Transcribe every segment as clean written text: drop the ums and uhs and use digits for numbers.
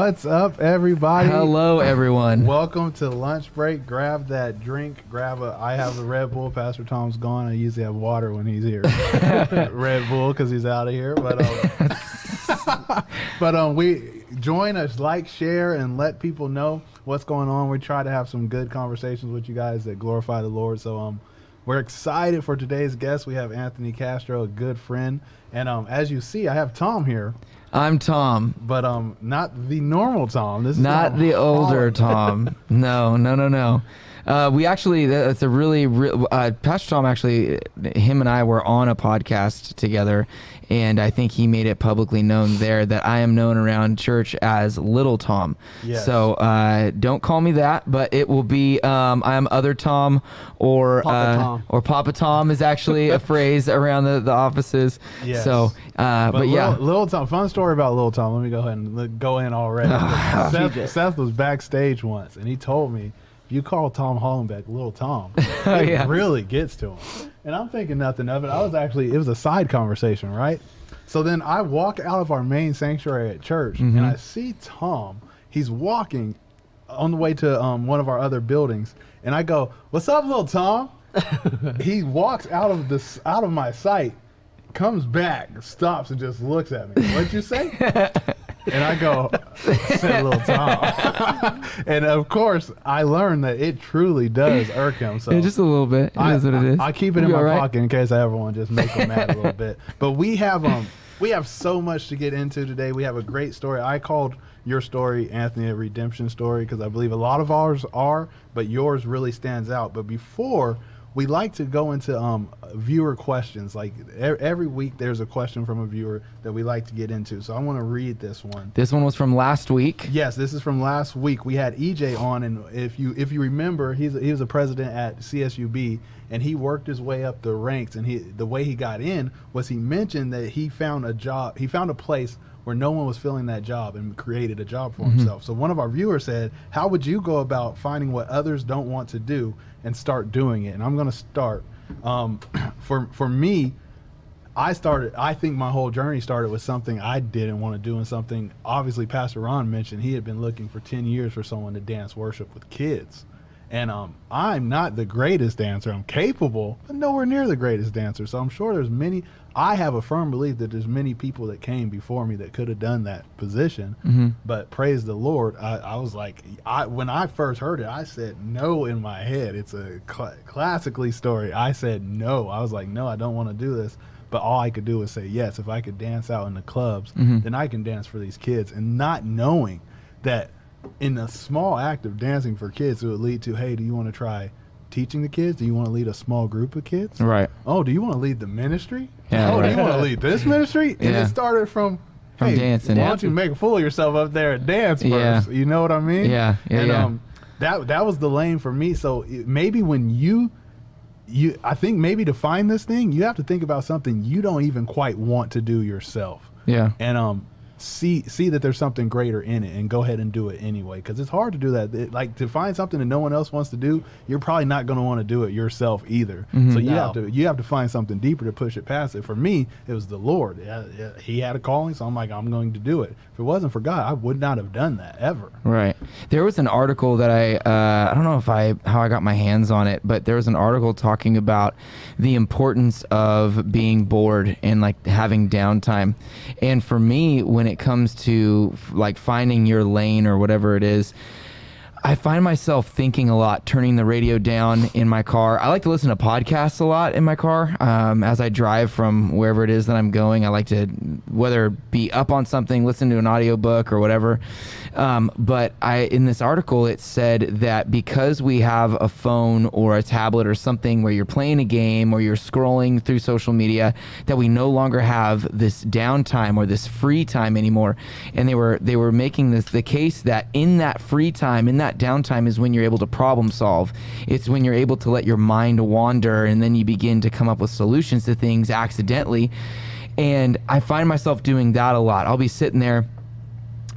What's up, everybody? Hello, everyone. Welcome to lunch break. Grab that drink. I have a Red Bull. Pastor Tom's gone. I usually have water when he's here. Red Bull because he's out of here. But we join us, like, share, and let people know what's going on. We try to have some good conversations with you guys that glorify the Lord. So we're excited for today's guest. We have Anthony Castro, a good friend. And as you see, I have Tom here. I'm Tom. But not the normal Tom. This is not Tom the older Holland. Tom. No. We actually, that's a really, Pastor Tom actually, him and I were on a podcast together, and I think he made it publicly known there that I am known around church as Little Tom. Yes. So don't call me that, but it will be I am Other Tom or Papa Tom is actually a phrase around the offices. Yes. So, but yeah. Little Tom, fun story about Little Tom. Let me go ahead and go in already. Seth was backstage once, and he told me, you call Tom Hollenbeck Little Tom, it really gets to him. And I'm thinking nothing of it. It was a side conversation, right? So then I walk out of our main sanctuary at church, and I see Tom. He's walking on the way to one of our other buildings, and I go, "What's up, Little Tom?" He walks out of my sight, comes back, stops, and just looks at me. What'd you say? And I go, said Little Tom. And of course, I learned that it truly does irk him. So just a little bit. It is what it is. I keep it in my pocket in case I ever want to just make him mad a little bit. But we have so much to get into today. We have a great story. I called your story, Anthony, a redemption story, because I believe a lot of ours are, but yours really stands out. But before, we like to go into viewer questions. Like every week, there's a question from a viewer that we like to get into. So I want to read this one. This one was from last week. Yes, this is from last week. We had EJ on, and if you remember, he was a president at CSUB, and he worked his way up the ranks. And the way he got in was he mentioned that he found a job. He found a place where no one was filling that job and created a job for himself. So one of our viewers said, how would you go about finding what others don't want to do and start doing it? And I'm going to start. For me, I think my whole journey started with something I didn't want to do, and something obviously Pastor Ron mentioned. He had been looking for 10 years for someone to dance worship with kids. And I'm not the greatest dancer. I'm capable, but nowhere near the greatest dancer. So I'm sure I have a firm belief that there's many people that came before me that could have done that position. But praise the Lord, I was like, when I first heard it, I said no in my head. It's a classically story. I said no. I was like, no, I don't want to do this. But all I could do was say yes. If I could dance out in the clubs, then I can dance for these kids. And not knowing that in a small act of dancing for kids, it would lead to, hey, do you want to try teaching the kids? Do you want to lead a small group of kids? Right. Oh, do you want to lead the ministry? Yeah, do you want to lead this ministry? And it started from hey, dancing. Why don't you make a fool of yourself up there and dance first? You know what I mean? Yeah. That was the lane for me. So maybe when I think maybe to find this thing, you have to think about something you don't even quite want to do yourself. Yeah. And see that there's something greater in it and go ahead and do it anyway, because it's hard to do that. Like to find something that no one else wants to do, you're probably not going to want to do it yourself either. So you have to find something deeper to push it past it. For me, it was the Lord. He had a calling, so I'm like, I'm going to do it. If it wasn't for God, I would not have done that ever. Right. There was an article that I don't know how I got my hands on it, but there was an article talking about the importance of being bored and like having downtime. And for me, when it comes to like finding your lane or whatever it is, I find myself thinking a lot, turning the radio down in my car. I like to listen to podcasts a lot in my car as I drive from wherever it is that I'm going. I like to, whether be up on something, listen to an audiobook or whatever. But in this article, it said that because we have a phone or a tablet or something where you're playing a game or you're scrolling through social media, that we no longer have this downtime or this free time anymore. And they were making the case that in that free time, in that downtime is when you're able to problem solve. It's when you're able to let your mind wander, and then you begin to come up with solutions to things accidentally. And I find myself doing that a lot. I'll be sitting there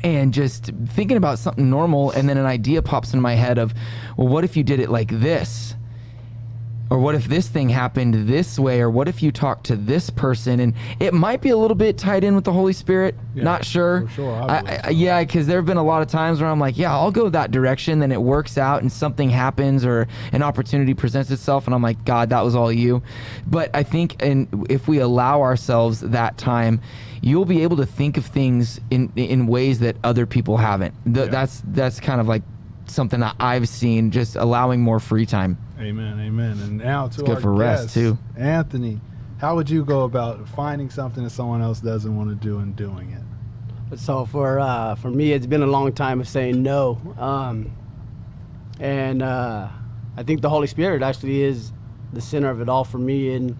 and just thinking about something normal, and then an idea pops in my head of, well, what if you did it like this? or what if this thing happened this way, or what if you talk to this person, and it might be a little bit tied in with the Holy Spirit. Not sure. For sure. Yeah, because there have been a lot of times where I'm like, yeah, I'll go that direction, then it works out and something happens or an opportunity presents itself, and I'm like, God, that was all you. But I think if we allow ourselves that time, you'll be able to think of things in ways that other people haven't. That's kind of like something that I've seen, just allowing more free time. Amen. And now to good our for rest guest, too. Anthony, how would you go about finding something that someone else doesn't want to do and doing it? So for me, it's been a long time of saying no, and I think the Holy Spirit actually is the center of it all for me, and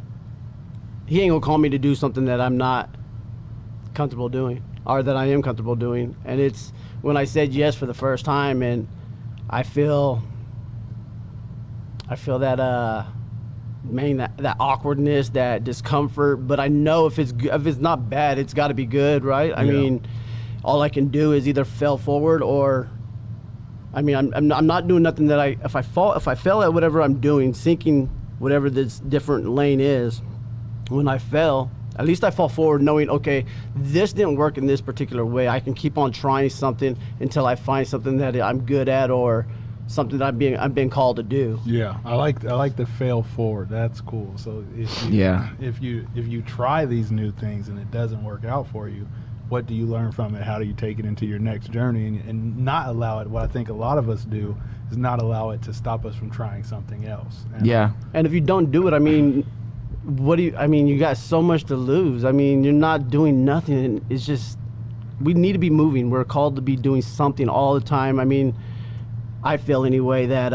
He ain't gonna call me to do something that I'm not comfortable doing, or that I am comfortable doing. And it's when I said yes for the first time, and I feel that man, that awkwardness, that discomfort. But I know if it's not bad, it's got to be good, right? I mean, all I can do is either fail forward, or I mean, I'm not doing nothing that if I fail at whatever I'm doing, sinking whatever this different lane is, when I fail, at least I fall forward knowing, okay, this didn't work in this particular way. I can keep on trying something until I find something that I'm good at, or something that I'm being called to do. Yeah, I like the fail forward. That's cool. So if you try these new things and it doesn't work out for you, what do you learn from it? How do you take it into your next journey and not allow it? What I think a lot of us do is not allow it to stop us from trying something else. And if you don't do it, I mean, you got so much to lose. I mean, you're not doing nothing, and it's just, we need to be moving. We're called to be doing something all the time. I mean, I feel anyway that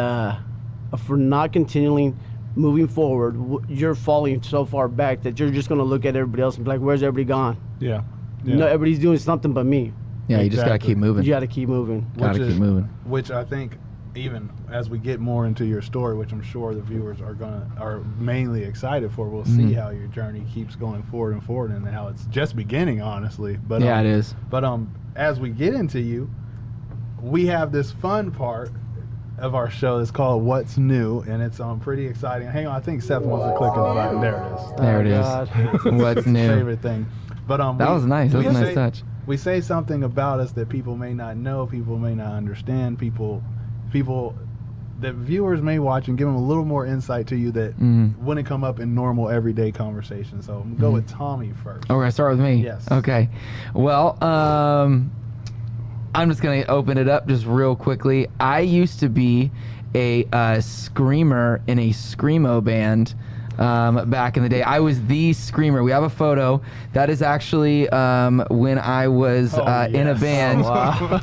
if we're not continually moving forward, you're falling so far back that you're just going to look at everybody else and be like, where's everybody gone? Yeah. No, everybody's doing something but me. Yeah, you just got to keep moving. You got to keep moving. Got to keep moving. Which I think, even as we get more into your story, which I'm sure the viewers are mainly excited for, we'll see how your journey keeps going forward and forward, and how it's just beginning, honestly. But it is. But as we get into you, we have this fun part of our show that's called What's New, and it's pretty exciting. Hang on, I think Seth wants to click on the button. There it is. There it is. What's new? Favorite thing. But that was nice. That was a nice touch. We say something about us that people may not know, people may not understand, people that viewers may watch and give them a little more insight to you that wouldn't come up in normal everyday conversation. So I'm going to go with Tommy first. Oh, we're going to start with me? Yes. Okay. Well, I'm just going to open it up just real quickly. I used to be a screamer in a screamo band back in the day. I was the screamer. We have a photo. That is actually when I was in a band. Oh, wow.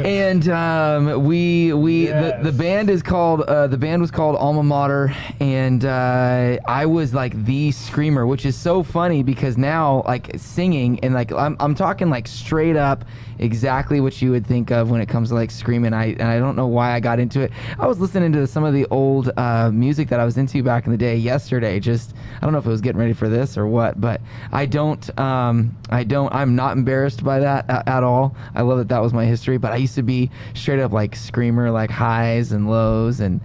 And the band is called the band was called Alma Mater, and I was like the screamer, which is so funny because now like singing and like I'm talking like straight up exactly what you would think of when it comes to like screaming. I don't know why I got into it. I was listening to some of the old music that I was into back in the day yesterday. Just I don't know if it was getting ready for this or what, but I'm not embarrassed by that at all. I love that was my history, but I used to be straight up like screamer, like highs and lows and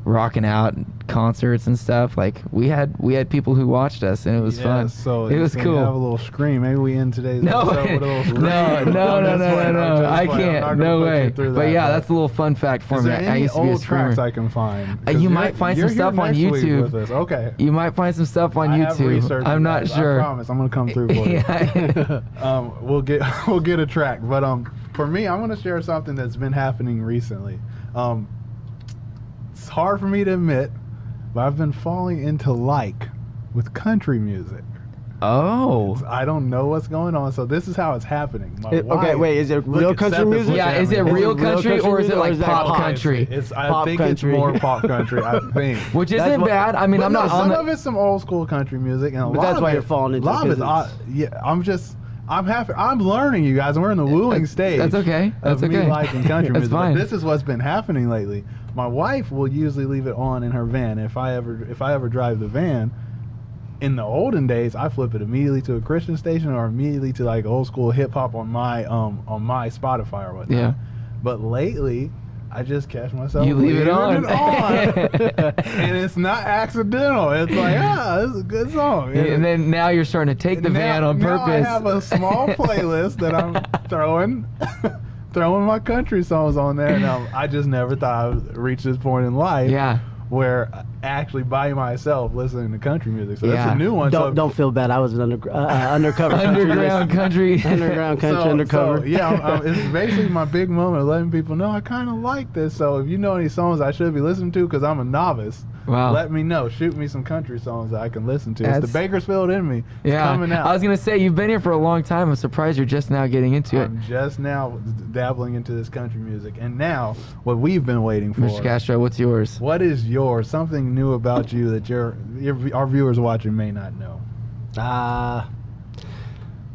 rocking out concerts and stuff. Like we had people who watched us, and it was fun. So it was cool. Have a little scream. Maybe we end today's episode with a little scream. No. I can't. No way. But yeah, that's a little fun fact for me. I used to be a screamer. Tracks I can find? You might find some stuff on YouTube. Okay. You might find some stuff on YouTube. I'm not sure. I promise. I'm gonna come through for you. We'll get a track. But for me, I'm gonna share something that's been happening recently. It's hard for me to admit, but I've been falling into with country music. Oh. I don't know what's going on, so this is how it's happening. Okay, wait, is it real country music? Yeah, is it real country or is it like pop country? I think it's more pop country, I think. Which isn't bad. I mean, I'm not on some of it's some old school country music, and that's why you're falling into it. I'm happy. I'm learning, you guys, and we're in the wooing stage. That's okay. That's okay. Me liking country music. Fine. But this is what's been happening lately. My wife will usually leave it on in her van. If I ever drive the van, in the olden days, I flip it immediately to a Christian station or immediately to like old school hip hop on my Spotify or whatnot. Yeah. But lately, I just catch myself. You leave it on. And it's not accidental. It's like, this is a good song. And then now you're starting to take the van on Now purpose. I have a small playlist that I'm throwing my country songs on there. And I just never thought I would reach this point in life. Yeah. Where actually by myself listening to country music. So that's a new one. Don't feel bad. I was an undercover Underground country. underground country undercover. So, yeah, it's basically my big moment of letting people know I kind of like this. So if you know any songs I should be listening to, because I'm a novice, Wow. let me know. Shoot me some country songs that I can listen to. It's the Bakersfield in me. It's coming out. I was gonna say you've been here for a long time. I'm surprised you're just now getting into it. I'm just now dabbling into this country music, and now what we've been waiting for. Mr. Castro, what's yours? What is yours? Something new about you that our viewers watching may not know.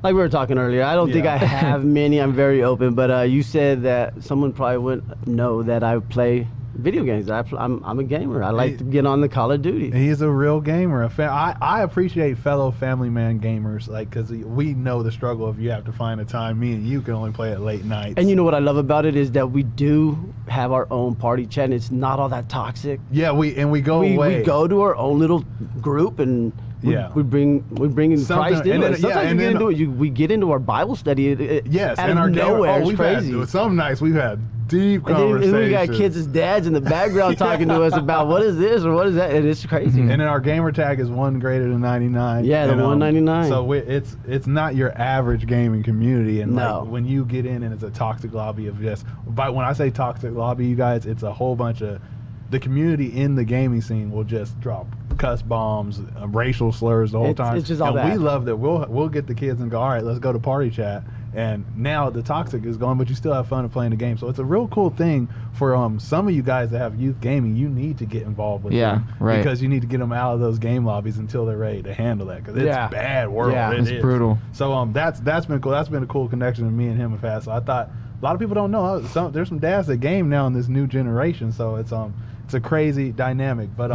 Like we were talking earlier, I don't think I have many. I'm very open, but you said that someone probably wouldn't know that I play video games. I'm a gamer. I like to get on the Call of Duty. He's a real gamer. I appreciate fellow family man gamers, like, because we know the struggle if you have to find a time. Me and you can only play at late nights. And you know what I love about it is that we do have our own party chat, and it's not all that toxic. Yeah, we go away. We go to our own little group, and we bring in Christ into it. Sometimes we get into our Bible study. Yes, out and of our nowhere. It's we've crazy. had some nights we've had deep And conversations. we got kids as dads in the background talking to us about what is this or what is that, and it's crazy. And then our gamer tag is 1 greater than 99. Yeah, the 199. So it's not your average gaming community. And No. like, when you get in and it's a toxic lobby of just, but when I say toxic lobby, you guys, it's a whole bunch of, the community in the gaming scene will just drop cuss bombs, racial slurs the whole time. It's just all and that. we love that. We'll get the kids and go, all right, let's go to party chat. And now the toxic is gone, but you still have fun playing the game. So it's a real cool thing for some of you guys that have youth gaming. You need to get involved with them, right. because you need to get them out of those game lobbies until they're ready to handle that, because it's a bad world. Yeah. It It's is brutal. So that's been cool. That's been a cool connection that me and him have had. So I thought a lot of people don't know. There's some dads that game now in this new generation. So it's a crazy dynamic. But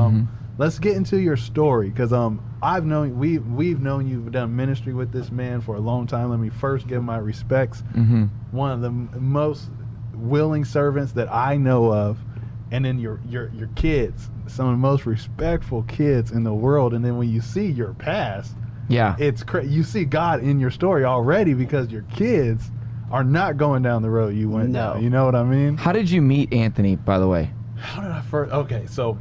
let's get into your story, because we've known you've done ministry with this man for a long time. Let me first give my respects. One of the most willing servants that I know of, and then your kids, some of the most respectful kids in the world. And then when you see your past, it's you see God in your story already, because your kids are not going down the road you went down. You know what I mean? How did you meet Anthony, by the way? How did I first? Okay, so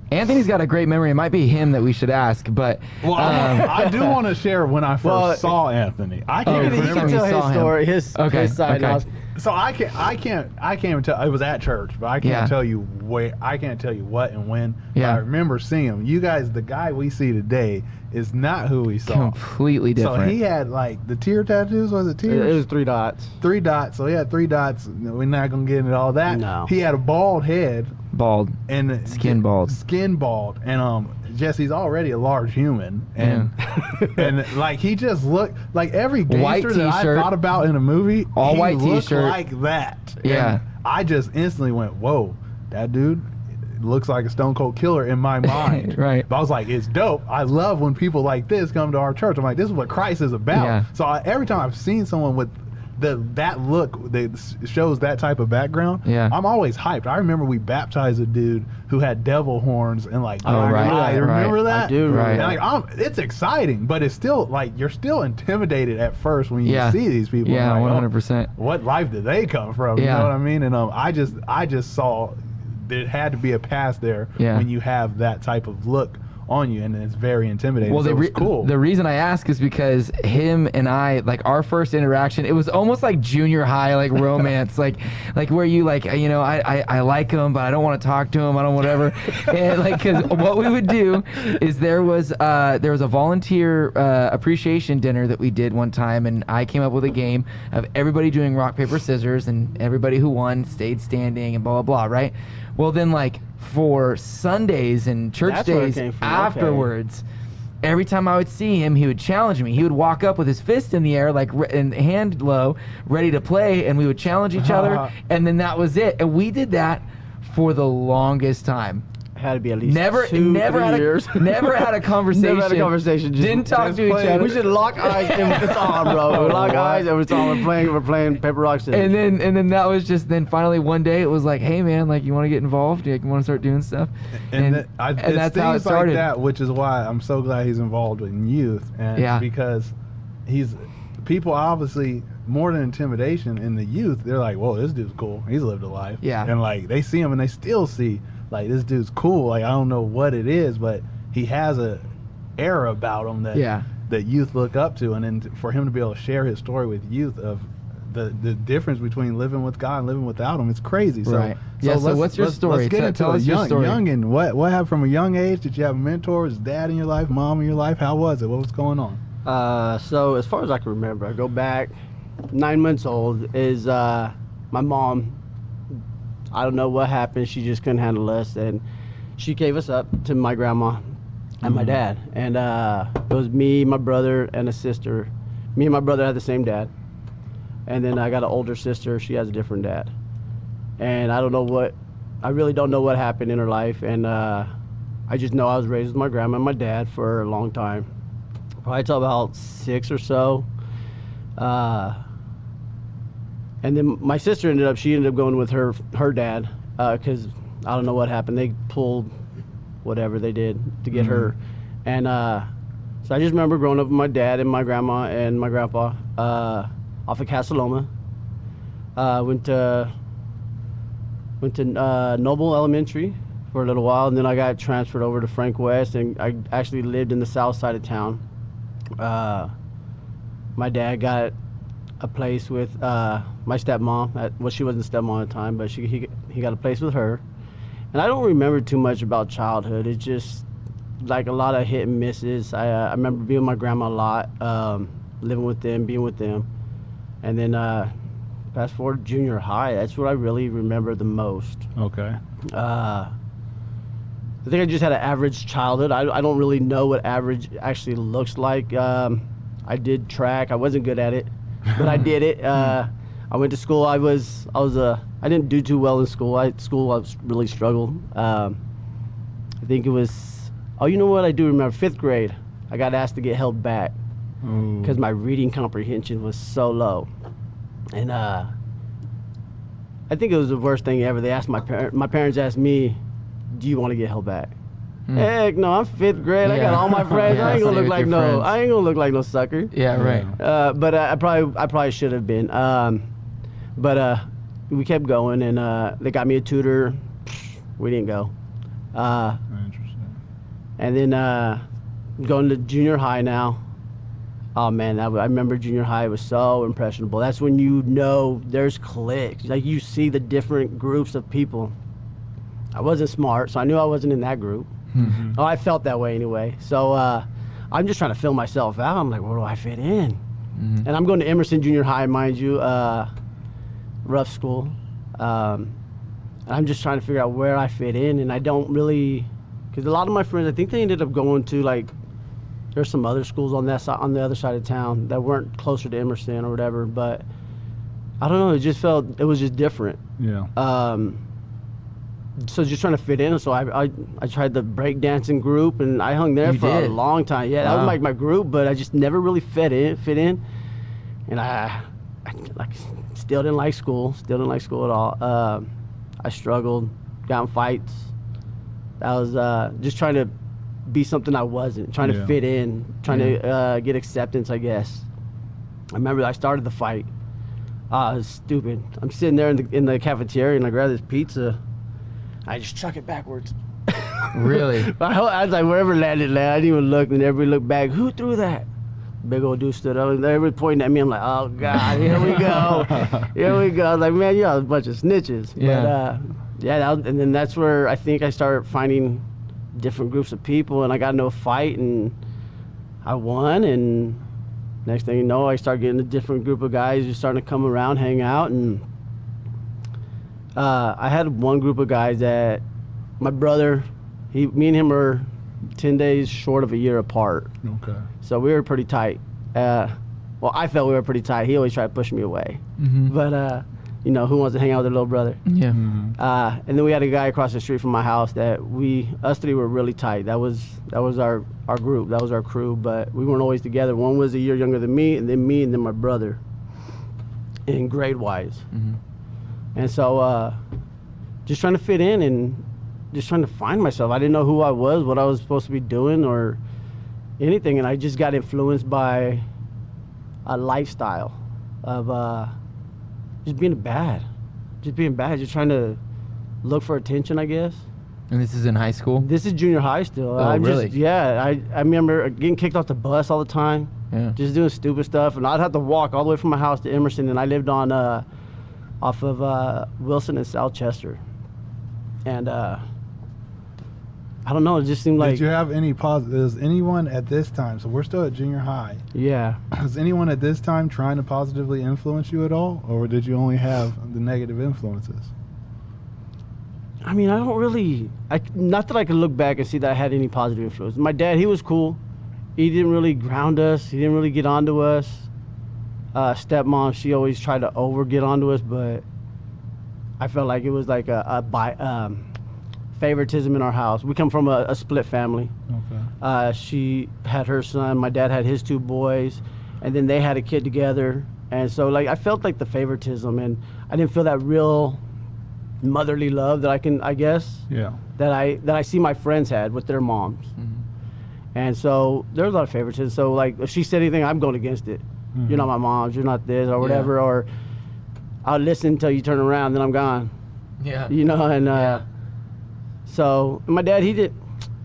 Anthony's got a great memory. It might be him that we should ask, but I do want to share when I first saw Anthony. I can't You remember. can tell his story, his side. Okay. So I can't even tell. It was at church, but I can't tell you where. I can't tell you what and when. But I remember seeing him. You guys, the guy we see today is not who we saw. Completely different. So he had like the tear tattoos. Was it tears? It was 3 dots. 3 dots. So he had 3 dots. We're not gonna get into all that. No. He had a bald head. Bald. And skin bald. Skin bald. And Jesse's already a large human, and and like he just looked like every gangster that I thought about in a movie. All white looked t-shirt, like that. Yeah, and I just instantly went, "Whoa, that dude looks like a Stone Cold Killer" in my mind. Right. But I was like, "It's dope. I love when people like this come to our church." I'm like, "This is what Christ is about." Yeah. So every time I've seen someone with that look that shows that type of background, I'm always hyped. I remember we baptized a dude who had devil horns and like eyes. Remember that? I do. Right. And like, it's exciting, but it's still like you're still intimidated at first when you see these people. Yeah, like, 100%. What life did they come from? You know what I mean? And I just saw there had to be a past there when you have that type of look on you, and it's very intimidating. Well, so it's cool. The reason I ask is because him and I, like our first interaction, it was almost like junior high, like romance, like where you like, you know, I like him, but I don't want to talk to him. I don't whatever. And like, because what we would do is there was a volunteer appreciation dinner that we did one time, and I came up with a game of everybody doing rock paper scissors, and everybody who won stayed standing, and blah blah blah. Right. Well, then like for Sundays and church days afterwards, every time I would see him, he would challenge me. He would walk up with his fist in the air, like and hand low, ready to play, and we would challenge each other, and then that was it. And we did that for the longest time. had to be at least Never 3 had years. never had a conversation. Never had a conversation. Didn't talk just to each playing. other. We should lock eyes and it's on, bro. We lock eyes and it's on. We're playing paper, rock, scissors. And then that was just then finally one day it was like, hey man, like you want to get involved? Like, you want to start doing stuff? And it's that's how it things started. like that, which is why I'm so glad he's involved in youth, and Yeah. because people obviously more than intimidation in the youth, they're like, whoa, this dude's cool. He's lived a life. Yeah. And like they see him and they still see like this dude's cool. Like I don't know what it is, but he has a air about him that youth look up to, and then for him to be able to share his story with youth of the difference between living with God and living without him, it's crazy. So, Right. So what's your story? Let's get into Tell it. us your story. Young and what happened from a young age? Did you have mentors, dad in your life, mom in your life? How was it? What was going on? So as far as I can remember, I go back 9 months old is my mom. I don't know what happened. She just couldn't handle us, and she gave us up to my grandma and my dad. And it was me, my brother, and a sister. Me and my brother had the same dad, and then I got an older sister. She has a different dad. And I really don't know what happened in her life. And I just know I was raised with my grandma and my dad for a long time. Probably till about 6 or so. And then my sister ended up going with her dad because I don't know what happened. They pulled whatever they did to get her. And so I just remember growing up with my dad and my grandma and my grandpa off of Castro. Went to Noble Elementary for a little while, and then I got transferred over to Frank West, and I actually lived in the south side of town. My dad got a place with my stepmom. Well, she wasn't stepmom at the time, but he got a place with her. And I don't remember too much about childhood. It's just like a lot of hit and misses. I remember being with my grandma a lot, living with them, being with them. And then fast forward to junior high, that's what I really remember the most. Okay. I think I just had an average childhood. I don't really know what average actually looks like. I did track. I wasn't good at it, but I did it. I went to school. I didn't do too well in school. I really struggled. I think it was, you know what I do remember? 5th grade, I got asked to get held back because my reading comprehension was so low. And I think it was the worst thing ever. They asked my parents asked me, do you want to get held back? Heck no, I'm 5th grade. I got all my friends. I ain't gonna look like no sucker. Yeah, right. But I probably should have been. But we kept going, and they got me a tutor. We didn't go. Interesting. And then going to junior high now. Oh man, I remember junior high was so impressionable. That's when you know there's cliques. Like you see the different groups of people. I wasn't smart, so I knew I wasn't in that group. Mm-hmm. Oh, I felt that way anyway. So I'm just trying to fill myself out. I'm like, where do I fit in? Mm-hmm. And I'm going to Emerson Junior High, mind you, rough school. And I'm just trying to figure out where I fit in, and I don't really, because a lot of my friends, I think they ended up going to like, there's some other schools on that side, on the other side of town that weren't closer to Emerson or whatever, but I don't know, it was just different. Yeah. So just trying to fit in. So I tried the breakdancing group, and I hung there for a long time. Yeah, that was like my group, but I just never really fit in. And I like still didn't like school. Still didn't like school at all. I struggled, got in fights. I was just trying to be something I wasn't. Trying to fit in. Trying to get acceptance, I guess. I remember I started the fight. It was stupid. I'm sitting there in the cafeteria, and I grab this pizza. I just chuck it backwards. Really? I was like, wherever it landed, I didn't even look, and everybody looked back. Who threw that? Big old dude stood up, and everybody pointing at me. I'm like, oh God, here we go. Here we go. I was like, man, y'all a bunch of snitches. Yeah. But and then that's where I think I started finding different groups of people, and I got into a fight, and I won, and next thing you know, I started getting a different group of guys just starting to come around, hang out, and I had one group of guys that my brother, me and him were 10 days short of a year apart. Okay. So we were pretty tight. Well, I felt we were pretty tight. He always tried to push me away. Mm-hmm. But You know, who wants to hang out with their little brother? Yeah. And then we had a guy across the street from my house that us three were really tight. That was our group. That was our crew, but we weren't always together. One was a year younger than me, and then my brother in grade-wise. And so just trying to fit in and just trying to find myself. I didn't know who I was, what I was supposed to be doing or anything, and I just got influenced by a lifestyle of just being bad, just trying to look for attention, I guess. And this is in high school? This is junior high still. Oh, really? I remember getting kicked off the bus all the time, just doing stupid stuff, and I'd have to walk all the way from my house to Emerson, and I lived on off of Wilson and South Chester, and I don't know, it just seemed like... Did you have any is anyone at this time, so we're still at junior high. Yeah. Was anyone at this time trying to positively influence you at all? Or did you only have the negative influences? I mean, I don't really... not that I could look back and see that I had any positive influence. My dad, he was cool. He didn't really ground us. He didn't really get onto us. Stepmom, she always tried to get onto us, but I felt like it was like favoritism in our house. We come from a split family. Okay. She had her son, my dad had his 2 boys, and then they had a kid together. And so like I felt like the favoritism, and I didn't feel that real motherly love that that I see my friends had with their moms. And so there was a lot of favoritism. So like if she said anything, I'm going against it. You're not my mom's, you're not this or whatever, or I'll listen until you turn around, then I'm gone. Yeah. You know, and so my dad, he did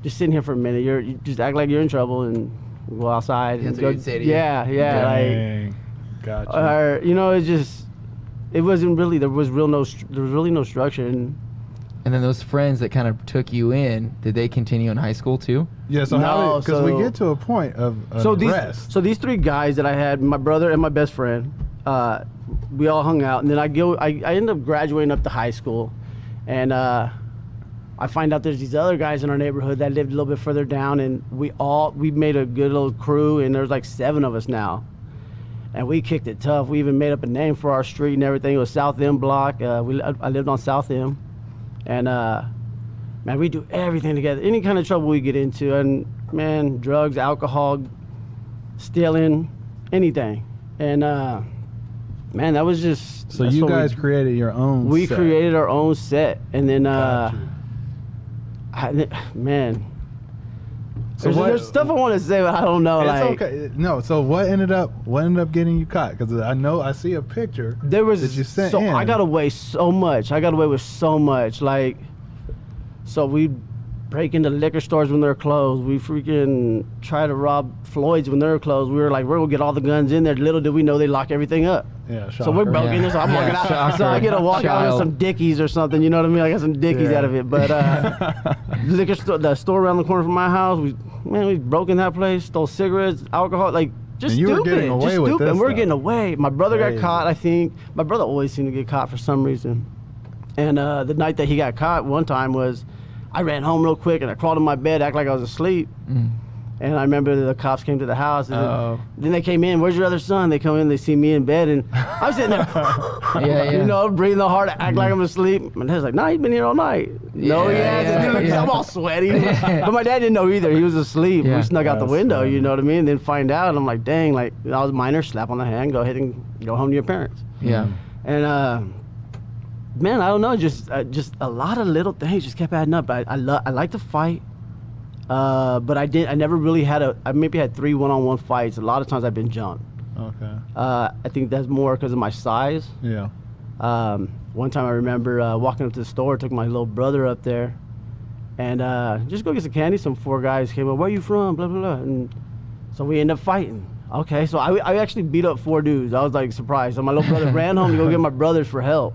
just sitting here for a minute. You just act like you're in trouble and go outside. That's and what he'd say to you. Yeah. Dang. Gotcha. Or you know, it wasn't really there was really no structure. And then those friends that kind of took you in, did they continue in high school too? Yeah. So because we get to a point of rest. These 3 guys that I had, my brother and my best friend, we all hung out, and then I ended up graduating up to high school, and I find out there's these other guys in our neighborhood that lived a little bit further down, and we made a good little crew, and there's like 7 of us now, and we kicked it tough. We even made up a name for our street and everything. It was South End Block. I lived on South End, and man, we do everything together. Any kind of trouble we get into, and man, drugs, alcohol, stealing, anything, and man, that was just... So you guys created your own We set. created our own set, and then man, so there's stuff I want to say, but I don't know. It's okay. No. So what ended up getting you caught? Because I see a picture. There was that you sent in. I got away so much. I got away with so much. Like, so we break into liquor stores when they're closed. We freaking try to rob Floyd's when they're closed. We were like, we're gonna get all the guns in there. Little did we know they lock everything up. Yeah, so we're broke in there. So I'm walking out. So I get to walk out with some Dickies or something. You know what I mean? I got some Dickies out of it. But liquor store, the store around the corner from my house, we broke in that place, stole cigarettes, alcohol, like just and you stupid. Were getting away just with stupid. This And we're stuff. getting away. My brother got caught, I think. My brother always seemed to get caught for some reason. And the night that he got caught one time was, I ran home real quick and I crawled in my bed, act like I was asleep. And I remember the cops came to the house, and then they came in. Where's your other son? They come in, they see me in bed, and I was sitting there, you know, breathing hard, act like I'm asleep. My dad's like, "Nah, he's been here all night." No, he hasn't. I'm all sweaty, but my dad didn't know either. He was asleep. We snuck out the window, you know what I mean? Then find out, and I'm like, "Dang!" Like I was minor, slap on the hand, go ahead and go home to your parents. Yeah. And man, I don't know, just a lot of little things just kept adding up. I like to fight. But I never really I maybe had 3 one-on-one fights. A lot of times I've been jumped. Okay. I think that's more because of my size. Yeah. One time I remember walking up to the store, took my little brother up there, and just go get some candy. Some 4 guys came up, "Where you from?" Blah, blah, blah. And so we ended up fighting. Okay, so I actually beat up 4 dudes. I was like surprised. So my little brother ran home to go get my brothers for help.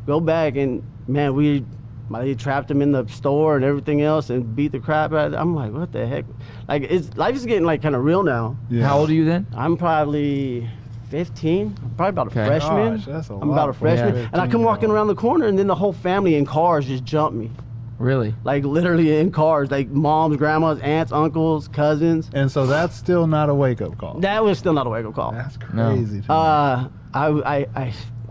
Go back, and man, they trapped him in the store and everything else and beat the crap out of it. I'm like, what the heck? Like, life is getting like kind of real now. Yeah. How old are you then? I'm probably 15. I'm probably about a freshman. Gosh, that's I'm about a freshman. Yeah. And I come walking around the corner, and then the whole family in cars just jump me. Really? Like literally in cars, like moms, grandmas, aunts, uncles, cousins. And so that's still not a wake-up call. That was still not a wake-up call. That's crazy. I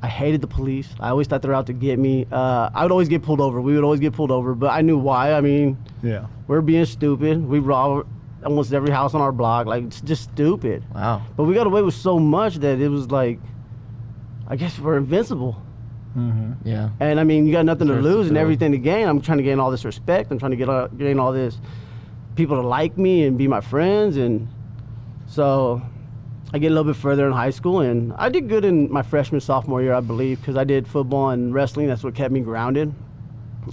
I hated the police. I always thought they were out to get me. I would always get pulled over. We would always get pulled over, but I knew why. I mean, Yeah. we're being stupid. We robbed almost every house on our block. Like, it's just stupid. Wow. But we got away with so much that it was like, I guess we're invincible. Mm-hmm. Yeah. And I mean, you got nothing to First lose and to everything to gain. I'm trying to gain all this respect. I'm trying to gain all this people to like me and be my friends. And so I get a little bit further in high school, and I did good in my freshman, sophomore year, I believe, because I did football and wrestling. That's what kept me grounded.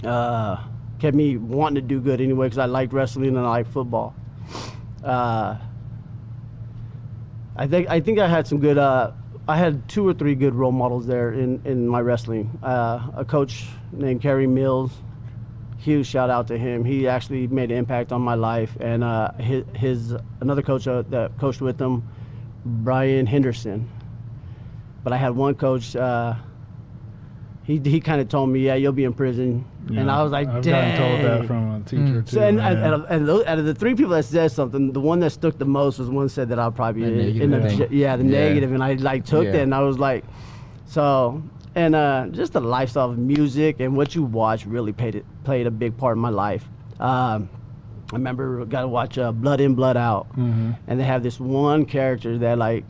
Kept me wanting to do good anyway, because I liked wrestling and I liked football. I think I had some good. I had 2 or 3 good role models there in my wrestling. A coach named Kerry Mills. Huge shout out to him. He actually made an impact on my life. And his another coach that coached with him, Brian Henderson. But I had one coach. He kind of told me, "Yeah, you'll be in prison." Yeah, And I was like, I've "Dang." gotten told that from a teacher too. So, and man. out of the 3 people that said something, the one that stuck the most was one said that I'll probably The be negative thing. the Yeah. negative, and I like took Yeah. that, and I was like, so, and just the lifestyle of music and what you watch really played a big part in my life. I remember got to watch Blood In, Blood Out, and they have this one character that like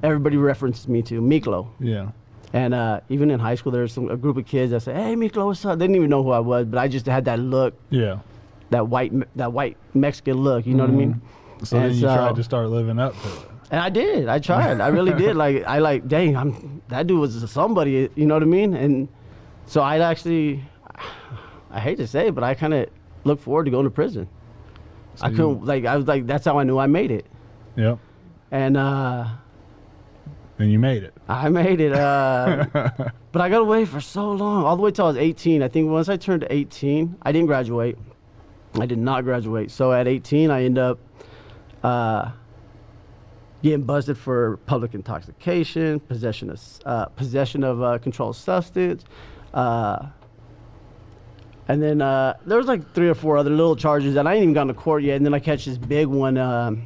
everybody references me to, Meeklo. Yeah. And even in high school, there was a group of kids that said, "Hey, Meeklo, what's up?" They didn't even know who I was, but I just had that look, Yeah. that white Mexican look. You know what I mean? So And then you tried to start living up to it. And I did. I tried. I really did. Like, dang, that dude was somebody. You know what I mean? And so I hate to say it, but I kind of looked forward to going to prison. So I couldn't, I was like, that's how I knew I made it. Yep. And And you made it. I made it. But I got away for so long, all the way till I was 18. I think once I turned 18, I didn't graduate. I did not graduate. So at 18, I ended up getting busted for public intoxication, possession of controlled substance, and then there was like 3 or 4 other little charges that I ain't even gotten to court yet. And then I catch this big one.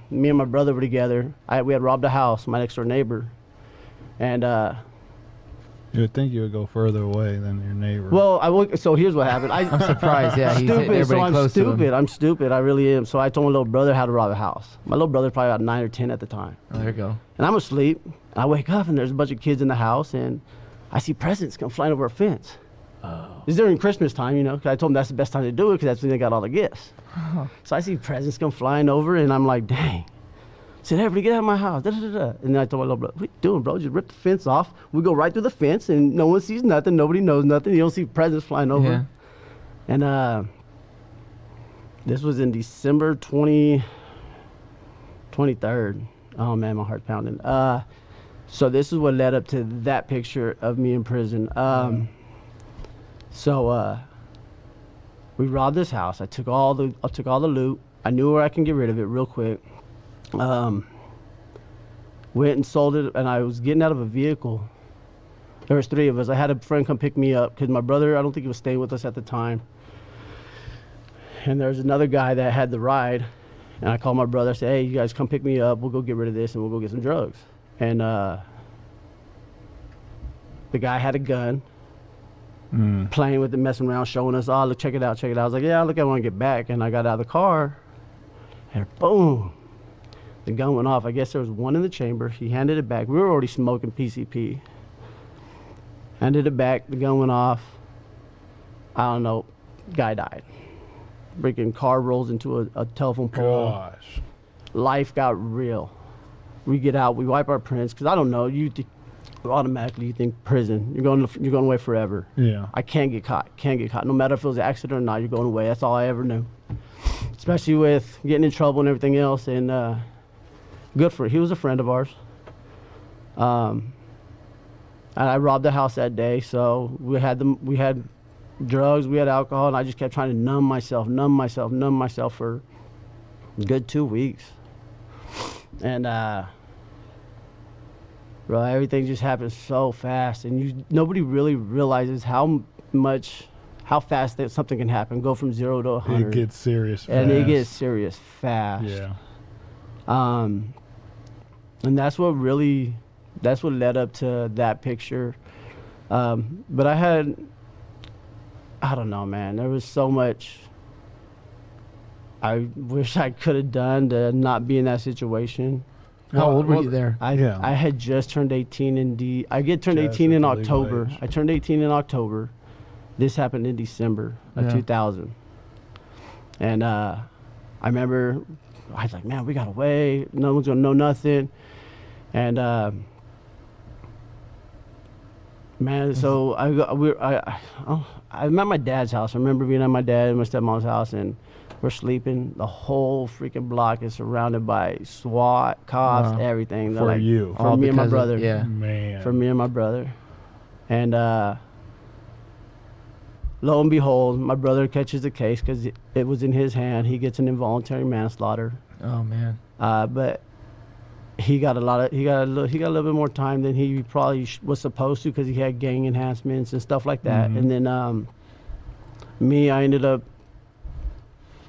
Me and my brother were together. We had robbed a house, my next door neighbor, and You would think you would go further away than your neighbor. well, so here's what happened. I'm surprised. Yeah, he's hitting Stupid, so everybody I'm close to him. stupid. I'm stupid. I really am. So I told my little brother how to rob a house. My little brother's probably about 9 or 10 at the time. Oh, there you go. And I'm asleep. I wake up and there's a bunch of kids in the house, and I see presents come flying over a fence. Oh. It's during Christmas time, you know, because I told them that's the best time to do it because that's when they got all the gifts. Oh. So I see presents come flying over, and I'm like, dang. I said, everybody get out of my house. Da, da, da, da. And then I told my little brother, what are you doing, bro? Just rip the fence off. We go right through the fence, and no one sees nothing. Nobody knows nothing. You don't see presents flying over. Yeah. And this was in December 23rd. Oh, man, my heart's pounding. So this is what led up to that picture of me in prison. So we robbed this house. I took all the loot. I knew where I can get rid of it real quick. Went and sold it, and I was getting out of a vehicle. There was 3 of us. I had a friend come pick me up because my brother, I don't think he was staying with us at the time. And there was another guy that had the ride, and I called my brother. I said, hey, you guys come pick me up. We'll go get rid of this, and we'll go get some drugs. And the guy had a gun. Playing with it, messing around, showing us, oh, look, check it out, check it out. I was like, yeah, look, I want to get back. And I got out of the car, and boom, the gun went off. I guess there was one in the chamber. He handed it back. We were already smoking PCP. Handed it back. The gun went off. I don't know. Guy died. Freaking car rolls into a telephone pole. Gosh. Life got real. We get out. We wipe our prints because I don't know. Automatically you think prison. You're going away forever. Yeah. I can't get caught. Can't get caught. No matter if it was an accident or not, you're going away. That's all I ever knew. Especially with getting in trouble and everything else. And good for it. He was a friend of ours. And I robbed the house that day. So we had drugs, we had alcohol, and I just kept trying to numb myself for a good 2 weeks. And bro, everything just happens so fast, and nobody really realizes how fast that something can happen. Go from 0 to 100. It gets serious fast. And it gets serious fast. Yeah. And that's what really that's what led up to that picture. But I don't know, man. There was so much I wish I could have done to not be in that situation. How old were you there? I had just turned 18 I get turned Just 18 in at the legal October. age. I turned 18 in October. This happened in December of Yeah. 2000. And I remember I was like, man, we got away. No one's gonna know nothing. And man, so I'm at my dad's house. I remember being at my dad and my stepmom's house, and we're sleeping. The whole freaking block is surrounded by SWAT, cops, Wow. everything. They're For like, you. For All me and my because of- brother. yeah. Man. For me and my brother. And lo and behold, my brother catches the case because it was in his hand. He gets an involuntary manslaughter. Oh man. But he got a little bit more time than he probably was supposed to because he had gang enhancements and stuff like that. Mhm. And then I ended up.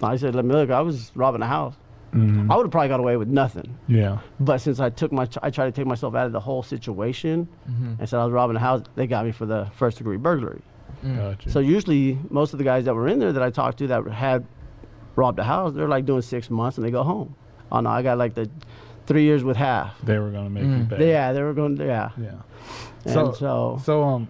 I said, look, I was robbing a house. Mhm. I would have probably got away with nothing. Yeah. But since I tried to take myself out of the whole situation and said I was robbing a house, they got me for the first degree burglary. Gotcha. So usually most of the guys that were in there that I talked to that had robbed a house, they're like doing 6 months and they go home. Oh no, I got like the 3 years with half. they were gonna make you pay. Yeah, they were going. Yeah. Yeah. And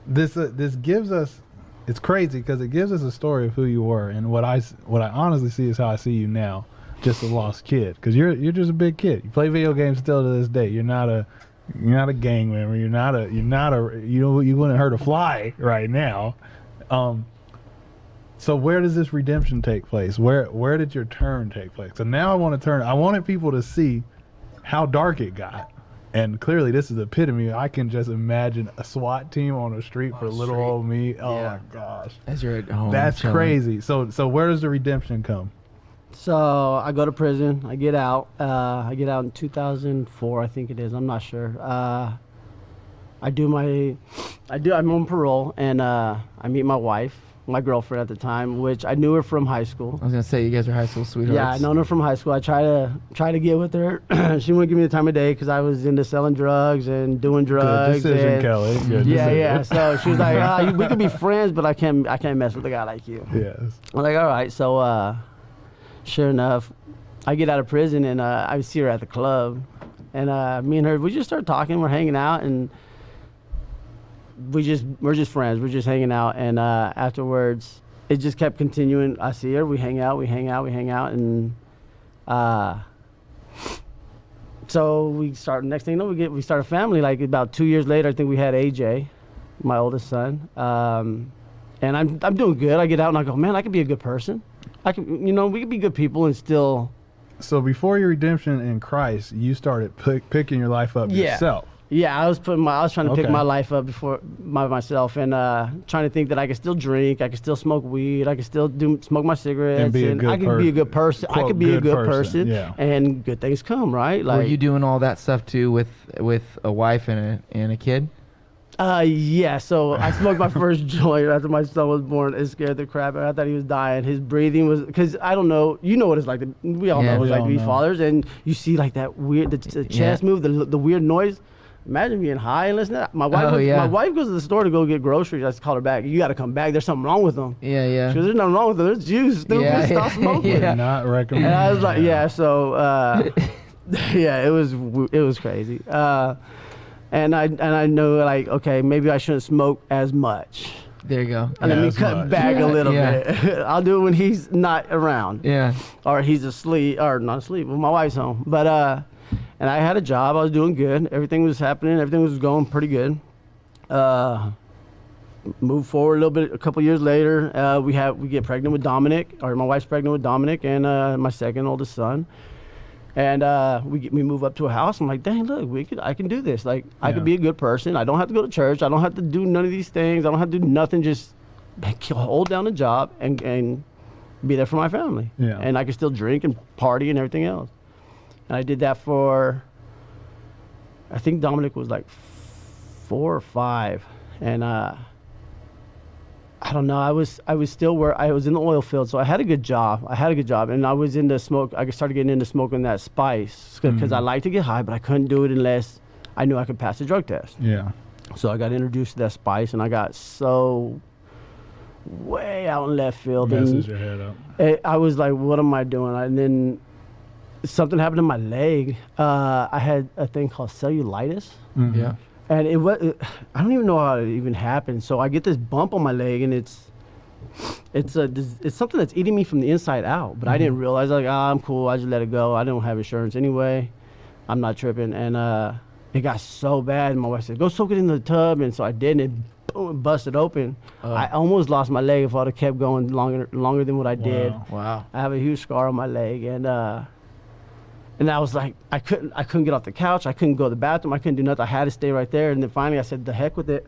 This gives us, it's crazy because it gives us a story of who you were, and what I honestly see is how I see you now, just a lost kid. Because you're just a big kid. You play video games still to this day. You're not a gang member. You wouldn't hurt a fly right now. So where does this redemption take place? Where did your turn take place? So now I wanted people to see how dark it got. And clearly this is the epitome. I can just imagine a SWAT team on the street for little old me. Oh Yeah. my gosh. As you're at home. That's chilling. crazy. So where does the redemption come? So I go to prison. I get out. I get out in 2004, I think it is. I'm not sure. I'm on parole, and I meet my wife, my girlfriend at the time, which I knew her from high school. I was gonna say you guys are high school sweethearts. Yeah, I known her from high school. I try to get with her. She wouldn't give me the time of day because I was into selling drugs and doing drugs. Good decision, and Kelly. Good yeah. decision. So she was like, we could be friends, but I can't mess with a guy like you. Yes. I'm like, all right. So sure enough, I get out of prison and I see her at the club, and me and her, we just start talking. We're hanging out, and we're just friends. We're just hanging out, and afterwards, it just kept continuing. I see her. We hang out, and so we start. Next thing you know, we start a family. Like about 2 years later, I think we had AJ, my oldest son, and I'm doing good. I get out and I go, man, I could be a good person. I can, we could be good people and still. So before your redemption in Christ, you started picking your life up yourself. Yeah, I was trying to pick Okay. my life up myself, and trying to think that I could still drink, I could still smoke weed, I could still smoke my cigarettes, And be a good I could be a good person. I quote, could be a good good person, person, yeah. and good things come, right? Were you doing all that stuff too with a wife and a kid? Yeah, so I smoked my first joint after my son was born. It scared the crap out. I thought he was dying. His breathing was, because I don't know, you know what it's like. We all Yeah, know what it's we like all to be know. fathers, and you see like that weird, the chest move, the weird noise. Imagine being high and listening to that. My wife goes to the store to go get groceries. I just call her back. You got to come back. There's something wrong with them. Yeah. She goes, there's nothing wrong with them. There's juice. Stupid. Yeah, Stop yeah, smoking. yeah. Would not recommend. And I was like, yeah. So, yeah, it was crazy. And I know, like, okay, maybe I shouldn't smoke as much. There you go. And let me as cut much. back a little Yeah. bit. I'll do it when he's not around, Yeah. or he's asleep, or not asleep. Well, my wife's home. But and I had a job. I was doing good. Everything was happening. Everything was going pretty good. Moved forward a little bit. A couple years later, we get pregnant with Dominic, or my wife's pregnant with Dominic, and my second oldest son. And we move up to a house. I'm like, dang, look, I can do this. Like, I Yeah. could be a good person. I don't have to go to church. I don't have to do none of these things. I don't have to do nothing. Just hold down a job and be there for my family. Yeah. And I can still drink and party and everything else. And I did that for, I think Dominic was like 4 or 5. And I don't know. I was still I was in the oil field, so I had a good job. And I was into smoke. I started getting into smoking that spice because I like to get high, but I couldn't do it unless I knew I could pass the drug test. Yeah. So I got introduced to that spice, and I got so way out in left field. Messes your head up. I was like, what am I doing? And then something happened to my leg. I had a thing called cellulitis. Mhm. Yeah. And I don't even know how it even happened. So I get this bump on my leg, and it's something that's eating me from the inside out. But I didn't realize, like, I'm cool. I just let it go. I don't have insurance anyway. I'm not tripping. And it got so bad. And my wife said, go soak it in the tub. And so I did, and it boom, it busted open. I almost lost my leg if I'd have kept going longer than what I did. Wow. I have a huge scar on my leg, and I was like, I couldn't get off the couch. I couldn't go to the bathroom. I couldn't do nothing. I had to stay right there. And then finally I said, the heck with it.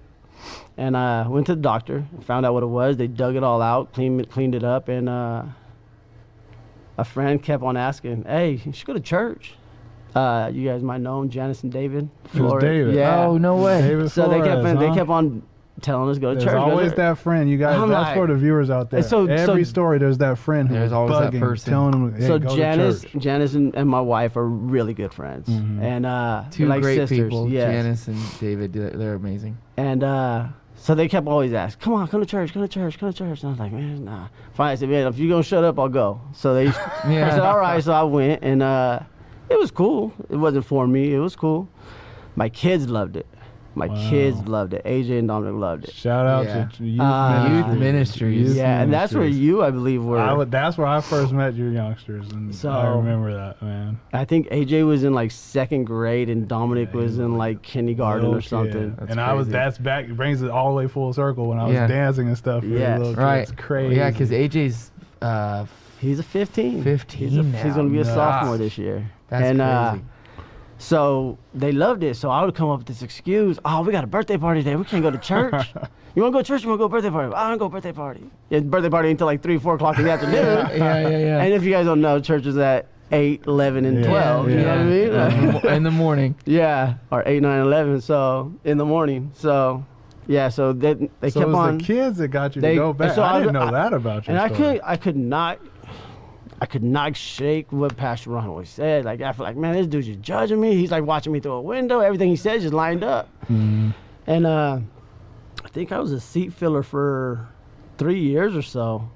And I went to the doctor, found out what it was. They dug it all out, cleaned it up. And a friend kept on asking, hey, you should go to church. You guys might know him, Janice and David. It was David. Yeah. Oh, no way. David So Flores, they kept on telling us go to There's church. always that friend. You guys, I'm that's like- for the viewers out there. So- Every so- story, there's that friend who's There's always that bugging, person. telling them, hey, So go to church. Janice and my wife are really good friends, and Two they're like great sisters. people, Yes. Janice and David. They're amazing. And so they kept always asking, come to church, come to church, come to church. And I was like, man, nah. Finally, I said, man, if you're going to shut up, I'll go. So I said, all right. So I went, and it was cool. It wasn't for me. It was cool. My kids loved it. My kids loved it. AJ and Dominic loved it. Shout out Yeah. to youth, Youth ministries. Youth Yeah, and that's where ministries. you, I believe, were. That's where I first met you youngsters, and So- I remember that, man. I think AJ was in like second grade, and Dominic was in like kindergarten Little or something. kid. That's And I was, crazy. that's back, it brings it all the way full circle when I was Yeah. dancing and stuff. For the Yes. little kids. Right. Crazy. Yeah, because AJ's He's a 15. 15 He's now. going to be a Nice. sophomore this year. That's and, crazy. So they loved it. So I would come up with this excuse. Oh, we got a birthday party today. We can't go to church. You want to go to church? You want to go birthday party? I don't go birthday party. Yeah, birthday party until like 3, 4 o'clock in the afternoon. yeah. And if you guys don't know, church is at 8, 11, and Yeah, 12. You know what I mean? In the morning. Yeah, or 8, 9, 11. So in the morning. So yeah, so they So kept it was on. the kids that got you they- to go back. so I I didn't was- know that about you. And I could not shake what Pastor Ron always said. Like, I feel like, man, this dude's just judging me. He's like watching me through a window. Everything he says just lined up. Mm-hmm. And I think I was a seat filler for 3 years or so.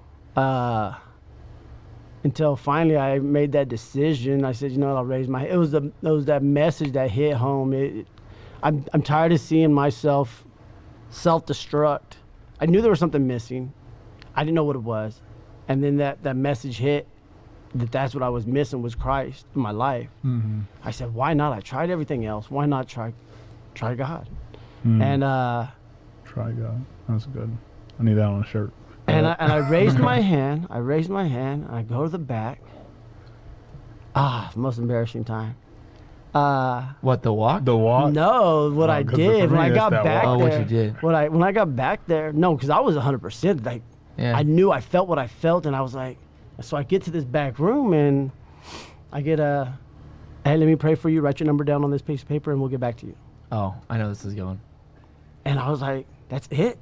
Until finally I made that decision. I said, you know what, I'll raise my. It was that message that hit home. I'm tired of seeing myself self-destruct. I knew there was something missing. I didn't know what it was. And then that message hit. That's what I was missing, was Christ in my life. Mm-hmm. I said, why not? I tried everything else. Why not try God? Mm. And Try God. That's good. I need that on a shirt. I raised my hand. I go to the back. The most embarrassing time. What, the walk? The walk. No, what Oh, I 'cause did for when me, I it's got that back walk. Oh, there. what you did. When I got back there, no, because I was 100%. Like, Yeah. I knew I felt what I felt, and I was like, so I get to this back room, and I get hey, let me pray for you. Write your number down on this piece of paper, and we'll get back to you. Oh, I know this is going. And I was like, that's it.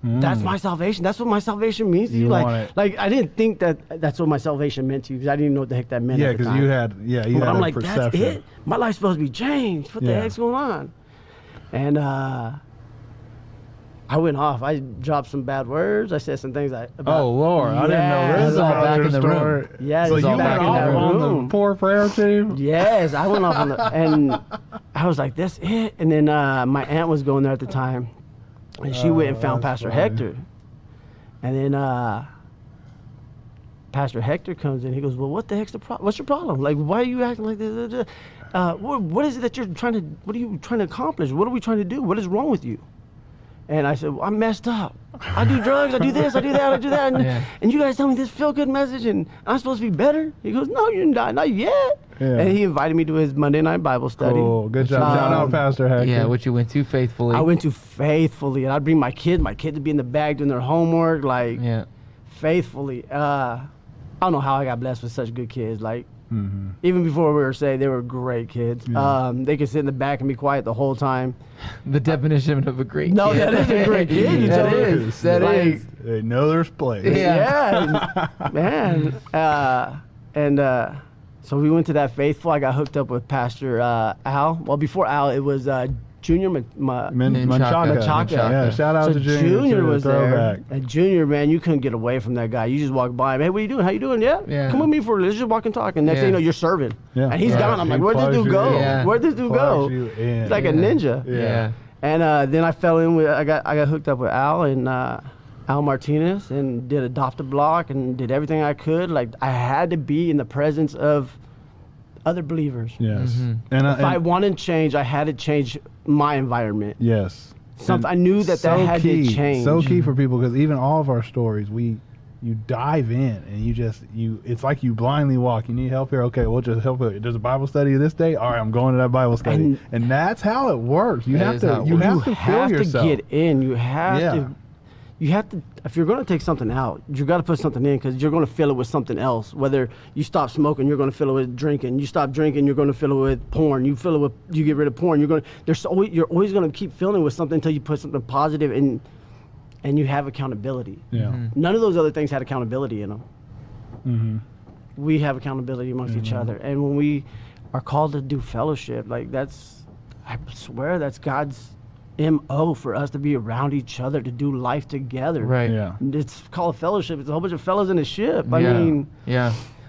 Mm. That's my salvation. That's what my salvation means to you. You want it. Like I didn't think that's what my salvation meant to you, because I didn't know what the heck that meant. Yeah, at the because time. you had, you But had I'm a like, perception. that's it. My life's supposed to be changed. What the Yeah. heck's going on? And I went off. I dropped some bad words. I said some things about. Oh Lord, I didn't know Yeah, this it's all about back your in the story. room. Yeah, so it's you all went back in off that on room. the poor prayer team. Yes, I went off on the, and I was like, that's it. And then my aunt was going there at the time, and she went and found that's Pastor funny. Hector. And then Pastor Hector comes in. He goes, well, what the heck's the problem? What's your problem? Like, why are you acting like this? What is it that you're trying to, what are you trying to accomplish? What are we trying to do? What is wrong with you? And I said, well, I'm messed up. I do drugs, I do this, I do that, I do that. And, Yeah. and you guys tell me this feel-good message, and I'm supposed to be better? He goes, no, you're not yet. Yeah. And he invited me to his Monday night Bible study. Cool. Good job. Shout out Pastor Hector. Yeah, which you went to faithfully. I went to faithfully, and I'd bring my kids would be in the bag doing their homework, like Yeah. faithfully. I don't know how I got blessed with such good kids. Like, Mm-hmm. even before we were saved, they were great kids. Yeah. They could sit in the back and be quiet the whole time. The definition of a great No, kid. that is a great kid. You That tell me. is. That Like, is. They know there's place. Yeah. Yeah, man. So we went to that faithful. I got hooked up with Pastor Al. Well, before Al, it was Junior Menchaca. Yeah, shout out so to Junior. Junior was throwback. there. And Junior, man, you couldn't get away from that guy. You just walk by him. Hey, what are you doing? How you doing? Yeah. Come with me let's just walk and talk. And next thing you know, you're serving. Yeah. And he's gone. I'm like, where'd this dude go? Yeah. Where'd this dude go? He's like a ninja. Yeah. And then I fell in with, I got hooked up with Al and Al Martinez and did Adopt a Block and did everything I could. Like, I had to be in the presence of other believers. Yes. Mm-hmm. And if I wanted change, I had to change my environment. Yes. I knew that had to change. So key for people, because even all of our stories, you dive in and it's like you blindly walk. You need help here? Okay, we'll just help you. There's a Bible study this day? All right, I'm going to that Bible study. And that's how it works. You have to feel yourself. Get in. You have to, if you're going to take something out, you got to put something in, because you're going to fill it with something else. Whether you stop smoking, you're going to fill it with drinking. You stop drinking, you're going to fill it with porn. You get rid of porn. You're always going to keep filling it with something until you put something positive in. And you have accountability. Yeah. Mm-hmm. None of those other things had accountability in them. Mm-hmm. We have accountability amongst each other. And when we are called to do fellowship, like I swear that's God's MO for us to be around each other, to do life together. Right. Yeah. It's called a fellowship. It's a whole bunch of fellows in a ship. I Yeah. mean,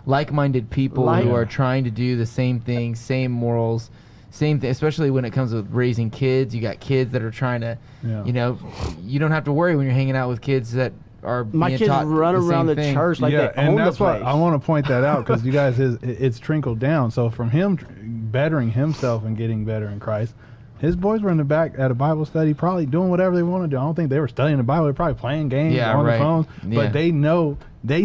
like-minded people who are trying to do the same thing, same morals, same thing, especially when it comes with raising kids. You got kids that are trying to, you don't have to worry when you're hanging out with kids that are my being kids taught run around the thing. church like they and own that's the place. why I want to point that out, because you guys, it's trickled down. So from him bettering himself and getting better in Christ, his boys were in the back at a Bible study, probably doing whatever they want to do. I don't think they were studying the Bible. They're probably playing games on the phones. But they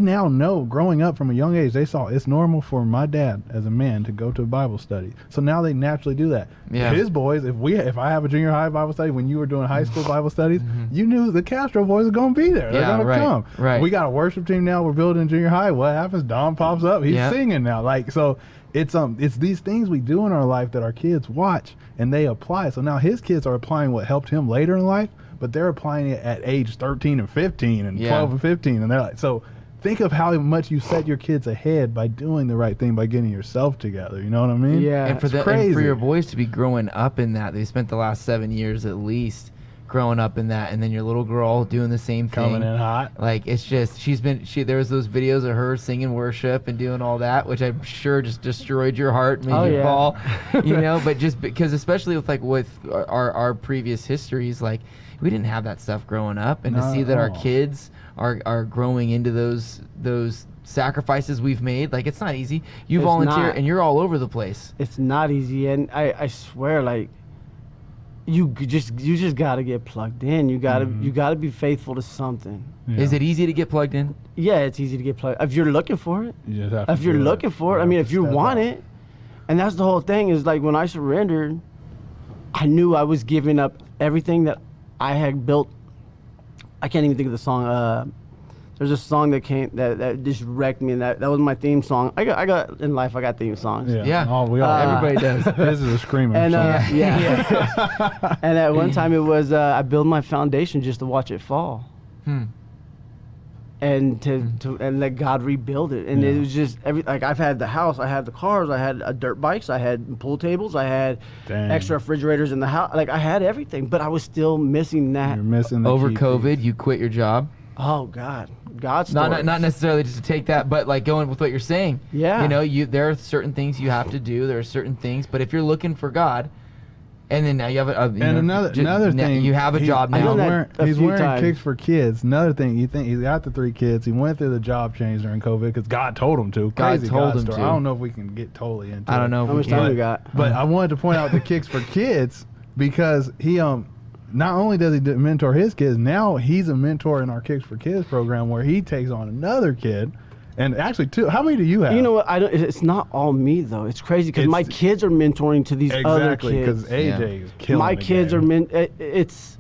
now know, growing up from a young age, they saw it's normal for my dad as a man to go to a Bible study. So now they naturally do that. Yeah. His boys, if I have a junior high Bible study, when you were doing high school Bible studies, you knew the Castro boys are going to be there. They're going to come. Right. We got a worship team now. We're building junior high. What happens? Don pops up. He's singing now. Like, so it's these things we do in our life that our kids watch and they apply. So now his kids are applying what helped him later in life, but they're applying it at age 13 and 15 and 12 and 15. And they're like, so think of how much you set your kids ahead by doing the right thing, by getting yourself together. You know what I mean? Yeah. And and for your boys to be growing up in that, they spent the last 7 years at least growing up in that, and then your little girl doing the same thing. Coming in hot. Like, it's just, there was those videos of her singing worship and doing all that, which I'm sure just destroyed your heart, made you fall, but just because, especially with our previous histories, like, we didn't have that stuff growing up, and to see that our kids are growing into those sacrifices we've made, like, it's not easy. You volunteer and you're all over the place. It's not easy, and I swear, like, you just got to get plugged in. You got to be faithful to something. Yeah. Is it easy to get plugged in? Yeah, it's easy to get plugged if you're looking for it. You just have to if you're looking for it, I mean, if you want it, and that's the whole thing. Is like, when I surrendered, I knew I was giving up everything that I had built. I can't even think of the song. There's a song that came that just wrecked me, and that was my theme song. I got in life. I got theme songs. Yeah. Oh, we all everybody does. This is a screamer. And song. and at one time it was I built my foundation just to watch it fall. And and let God rebuild it. And it was just like, I've had the house, I had the cars, I had dirt bikes, I had pool tables, I had extra refrigerators in the house. Like, I had everything, but I was still missing that. You're missing the Over key COVID, piece. you quit your job. Oh God, God's stories. Not necessarily just to take that, but like going with what you're saying. Yeah. There are certain things you have to do. There are certain things, but if you're looking for God, and then now you have another thing, you have a job now. He's wearing kicks for kids. Another thing, you think he's got the 3 kids. He went through the job change during COVID because God told him to. God told him to. I don't know if we can get totally into it. I don't know how much time we got. But I wanted to point out the kicks for kids because he not only does he mentor his kids, now he's a mentor in our Kicks for Kids program where he takes on another kid. And actually, 2. How many do you have? You know what? It's not all me though. It's crazy because my kids are mentoring to these other kids. Exactly, because AJ is killing my the kids game. It's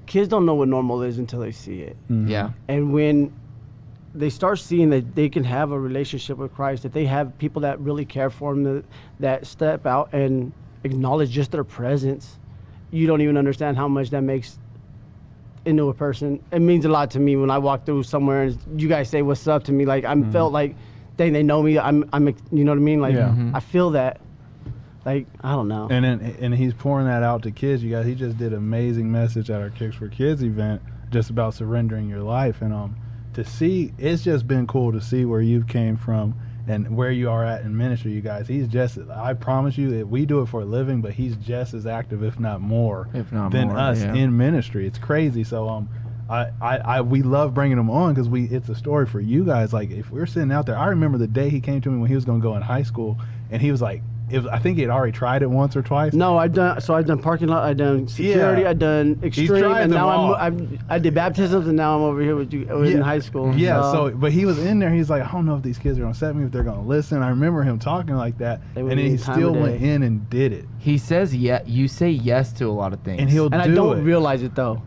kids don't know what normal is until they see it. Mm-hmm. Yeah. And when they start seeing that they can have a relationship with Christ, that they have people that really care for them, that step out and acknowledge just their presence, you don't even understand how much that makes into a person. It means a lot to me when I walk through somewhere and you guys say what's up to me. Like, I felt like they know me. I'm you know what I mean? Like Yeah. I feel that. Like I don't know. And he's pouring that out to kids. You guys, he just did an amazing message at our Kicks for Kids event, just about surrendering your life. And to see, it's just been cool to see where you came from and where you are at in ministry. You guys, he's just, I promise you, that we do it for a living, but he's just as active, if not more, than us in ministry. It's crazy. So we love bringing him on because it's a story for you guys. Like if we're sitting out there, I remember the day he came to me when he was going to go in high school, and he was like, I think he had already tried it once or twice. No, I've done parking lot, I've done security, I've done extreme, and now I did baptisms, and now I'm over here with you in high school. Yeah, but he was in there. He's like, I don't know if these kids are gonna accept me, if they're gonna listen. I remember him talking like that, and then he still went in and did it. He says, you say yes to a lot of things, and I don't realize it though.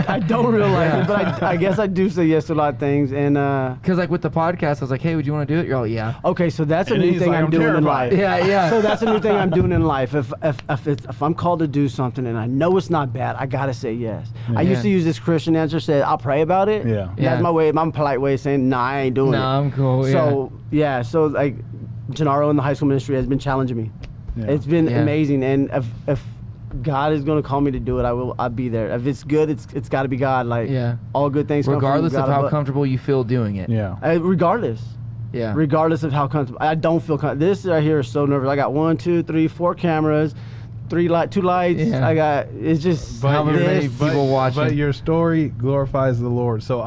I don't realize it, but I guess I do say yes to a lot of things. And because like with the podcast, I was like, hey, would you want to do it? You're all, yeah. Okay, so that's a new thing I'm doing in life. Yeah. So that's a new thing I'm doing in life. If I'm called to do something and I know it's not bad, I gotta say yes. I used to use this Christian answer, said I'll pray about it. Yeah. That's my polite way of saying, nah, I ain't doing it. I'm cool. So like Gennaro in the high school ministry has been challenging me. Yeah. It's been amazing, and if God is going to call me to do it, I'll be there. If it's good, it's got to be God. Like all good things regardless come from God, of how comfortable you feel doing it. Regardless of how comfortable, I don't feel comfortable. This right here is so nervous. I got 1, 2, 3, 4 cameras, 2 lights. I got, it's just how many people watching. But your story glorifies the Lord. So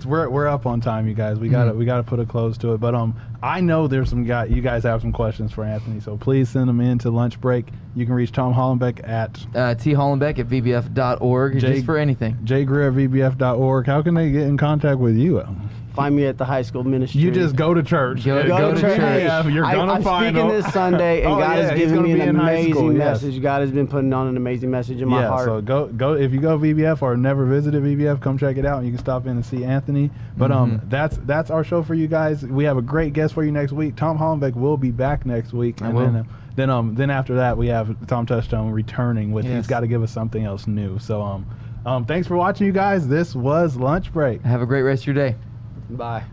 we're up on time, you guys. We gotta put a close to it. But I know there's you guys have some questions for Anthony, so please send them in to lunch break. You can reach Tom Hollenbeck at thollenbeck@vbf.org just for anything. jgreer@vbf.org. How can they get in contact with you? Find me at the high school ministry. You just go to church. Go to church. You're gonna find them. I'm speaking this Sunday, and God has given me an amazing message. Yes. God has been putting on an amazing message in my heart. So go if you go VBF or never visited VBF, come check it out, and you can stop in and see Anthony. But that's our show for you guys. We have a great guest for you next week. Tom Hollenbeck will be back next week, and then after that we have Tom Touchstone returning with he's got to give us something else new. So thanks for watching, you guys. This was Lunch Break. Have a great rest of your day. Bye.